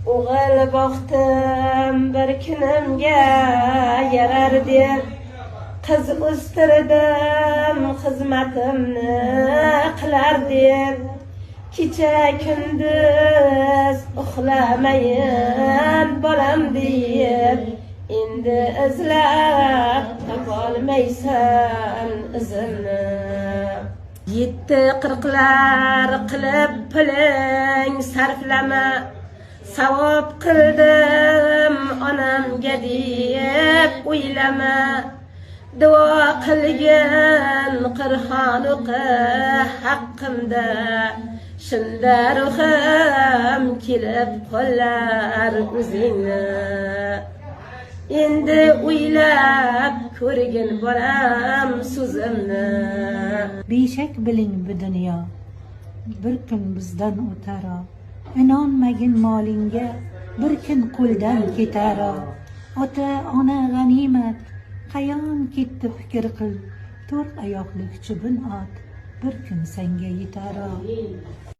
o'g'il boqdim bir kunimga yarar deb, qiz o'stirdim xizmatimni qilar deb, kecha kunduz uxlamayin bolam deb, endi izlab topolmaysan izimni. Yetti qirqlar qilib puling sarflama, savob qildim onamga deb o'ylama. Duo qilgin Qur'on o'qi haqqimda, shunda ruhim kelib qo'llar o'zingni. Endi o'ylab ko'rgin bolam so'zimni. Beshak biling bu dunyo bir kun bizdan o'taro, inonmagin molingga bir kun qo'ldan ketaro. Ota ona g'animat, qayon ketdi fikr qil, to'rt oyoqli chibin ot bir kun senga yetaro.